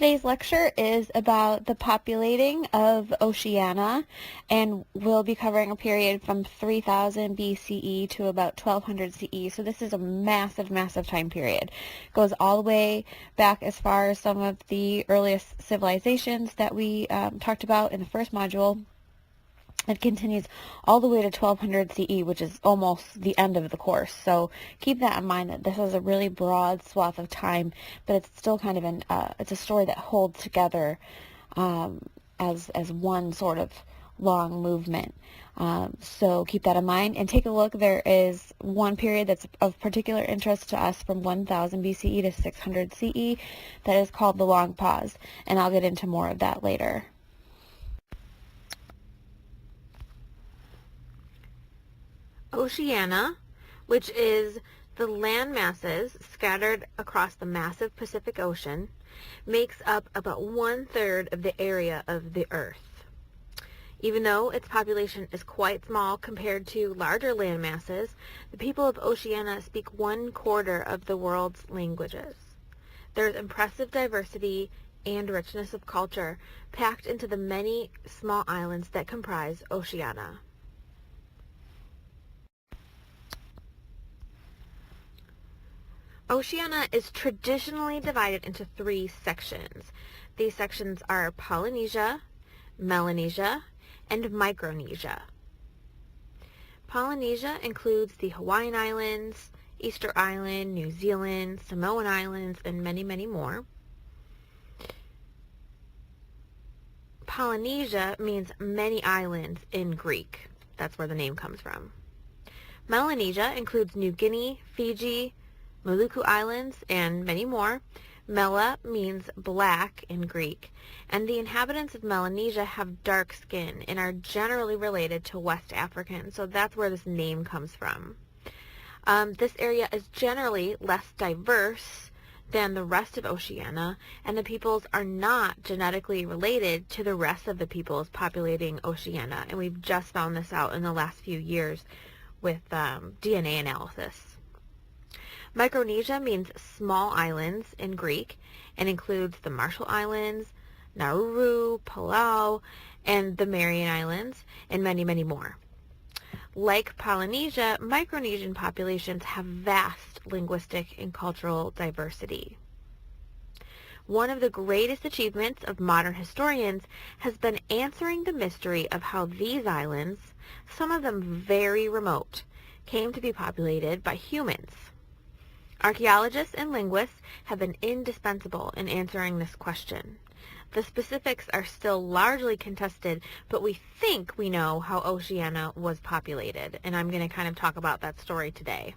Today's lecture is about the populating of Oceania, and we'll be covering a period from 3000 BCE to about 1200 CE. So this is a massive, massive time period. It goes all the way back as far as some of the earliest civilizations that we talked about in the first module. It continues all the way to 1200 CE, which is almost the end of the course. So keep that in mind, that this is a really broad swath of time, but it's still kind of it's a story that holds together as one sort of long movement. So keep that in mind and take a look. There is one period that's of particular interest to us from 1000 BCE to 600 CE that is called the Long Pause, and I'll get into more of that later. Oceania, which is the land masses scattered across the massive Pacific Ocean, makes up about 1/3 of the area of the Earth. Even though its population is quite small compared to larger land masses, the people of Oceania speak 1/4 of the world's languages. There's impressive diversity and richness of culture packed into the many small islands that comprise Oceania. Oceania is traditionally divided into 3 sections. These sections are Polynesia, Melanesia, and Micronesia. Polynesia includes the Hawaiian Islands, Easter Island, New Zealand, Samoan Islands, and many, many more. Polynesia means many islands in Greek. That's where the name comes from. Melanesia includes New Guinea, Fiji, Maluku Islands, and many more. Mela means black in Greek, and the inhabitants of Melanesia have dark skin and are generally related to West Africans, so that's where this name comes from. This area is generally less diverse than the rest of Oceania, and the peoples are not genetically related to the rest of the peoples populating Oceania, and we've just found this out in the last few years with DNA analysis. Micronesia means small islands in Greek and includes the Marshall Islands, Nauru, Palau, and the Marian Islands, and many, many more. Like Polynesia, Micronesian populations have vast linguistic and cultural diversity. One of the greatest achievements of modern historians has been answering the mystery of how these islands, some of them very remote, came to be populated by humans. Archaeologists and linguists have been indispensable in answering this question. The specifics are still largely contested, but we think we know how Oceania was populated, and I'm going to kind of talk about that story today.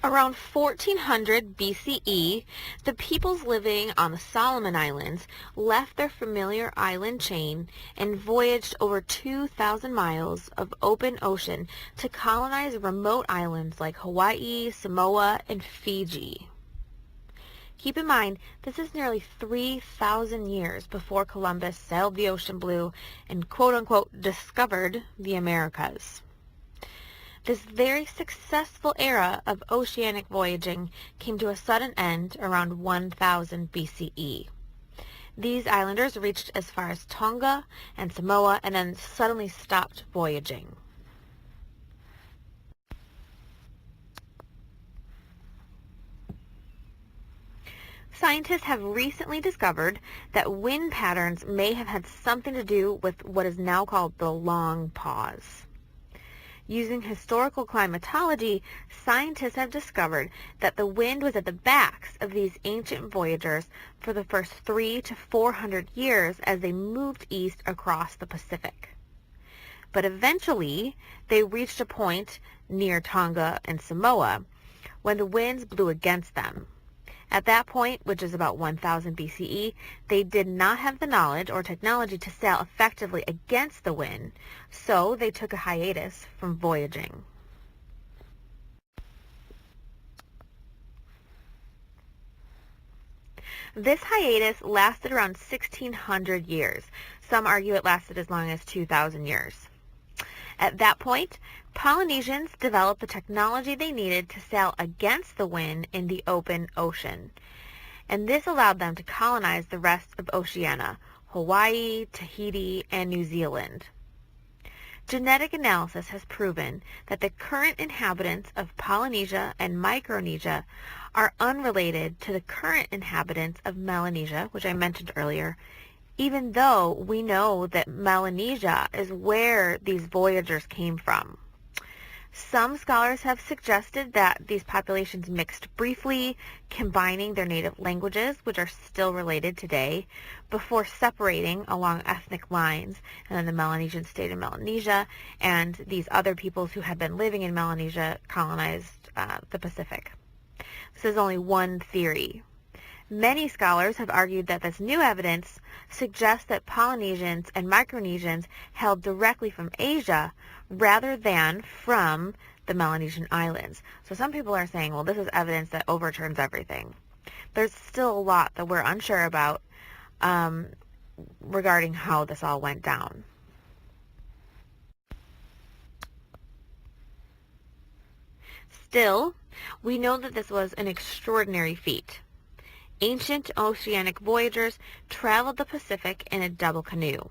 Around 1400 BCE, the peoples living on the Solomon Islands left their familiar island chain and voyaged over 2,000 miles of open ocean to colonize remote islands like Hawaii, Samoa, and Fiji. Keep in mind, this is nearly 3,000 years before Columbus sailed the ocean blue and quote-unquote discovered the Americas. This very successful era of oceanic voyaging came to a sudden end around 1000 BCE. These islanders reached as far as Tonga and Samoa and then suddenly stopped voyaging. Scientists have recently discovered that wind patterns may have had something to do with what is now called the long pause. Using historical climatology, scientists have discovered that the wind was at the backs of these ancient voyagers for the first 300 to 400 years as they moved east across the Pacific. But eventually, they reached a point near Tonga and Samoa when the winds blew against them. At that point, which is about 1000 BCE, they did not have the knowledge or technology to sail effectively against the wind, so they took a hiatus from voyaging. This hiatus lasted around 1600 years. Some argue it lasted as long as 2000 years. At that point, Polynesians developed the technology they needed to sail against the wind in the open ocean, and this allowed them to colonize the rest of Oceania, Hawaii, Tahiti, and New Zealand. Genetic analysis has proven that the current inhabitants of Polynesia and Micronesia are unrelated to the current inhabitants of Melanesia, which I mentioned earlier, even though we know that Melanesia is where these voyagers came from. Some scholars have suggested that these populations mixed briefly, combining their native languages, which are still related today, before separating along ethnic lines, and then the Melanesians stayed in Melanesia, and these other peoples who had been living in Melanesia colonized the Pacific. This is only one theory. Many scholars have argued that this new evidence suggests that Polynesians and Micronesians hailed directly from Asia rather than from the Melanesian islands. So some people are saying, well, this is evidence that overturns everything. There's still a lot that we're unsure about regarding how this all went down. Still, we know that this was an extraordinary feat. Ancient oceanic voyagers traveled the Pacific in a double canoe.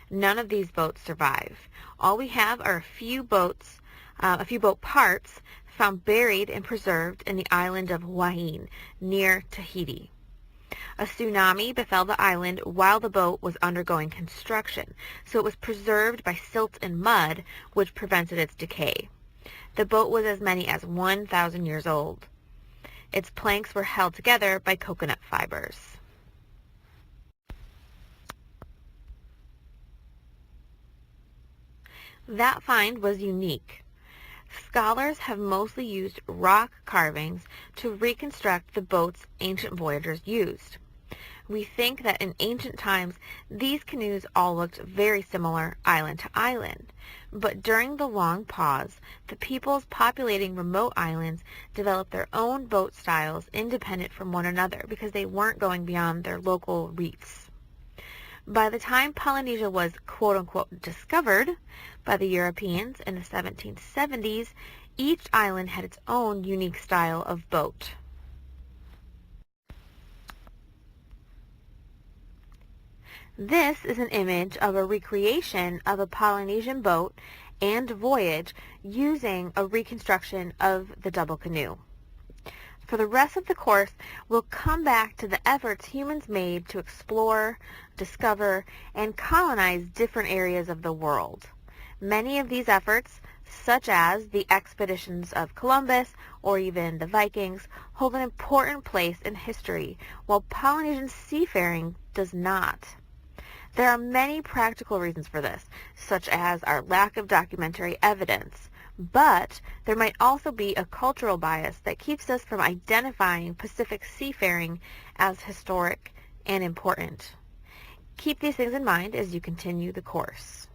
None of these boats survive. All we have are a few boat parts found buried and preserved in the island of Hawaii near Tahiti. A tsunami befell the island while the boat was undergoing construction, so it was preserved by silt and mud, which prevented its decay. The boat was as many as 1,000 years old. Its planks were held together by coconut fibers. That find was unique. Scholars have mostly used rock carvings to reconstruct the boats ancient voyagers used. We think that in ancient times, these canoes all looked very similar island to island. But during the long pause, the peoples populating remote islands developed their own boat styles independent from one another because they weren't going beyond their local reefs. By the time Polynesia was quote-unquote discovered by the Europeans in the 1770s, each island had its own unique style of boat. This is an image of a recreation of a Polynesian boat and voyage using a reconstruction of the double canoe. For the rest of the course, we'll come back to the efforts humans made to explore, discover, and colonize different areas of the world. Many of these efforts, such as the expeditions of Columbus or even the Vikings, hold an important place in history, while Polynesian seafaring does not. There are many practical reasons for this, such as our lack of documentary evidence, but there might also be a cultural bias that keeps us from identifying Pacific seafaring as historic and important. Keep these things in mind as you continue the course.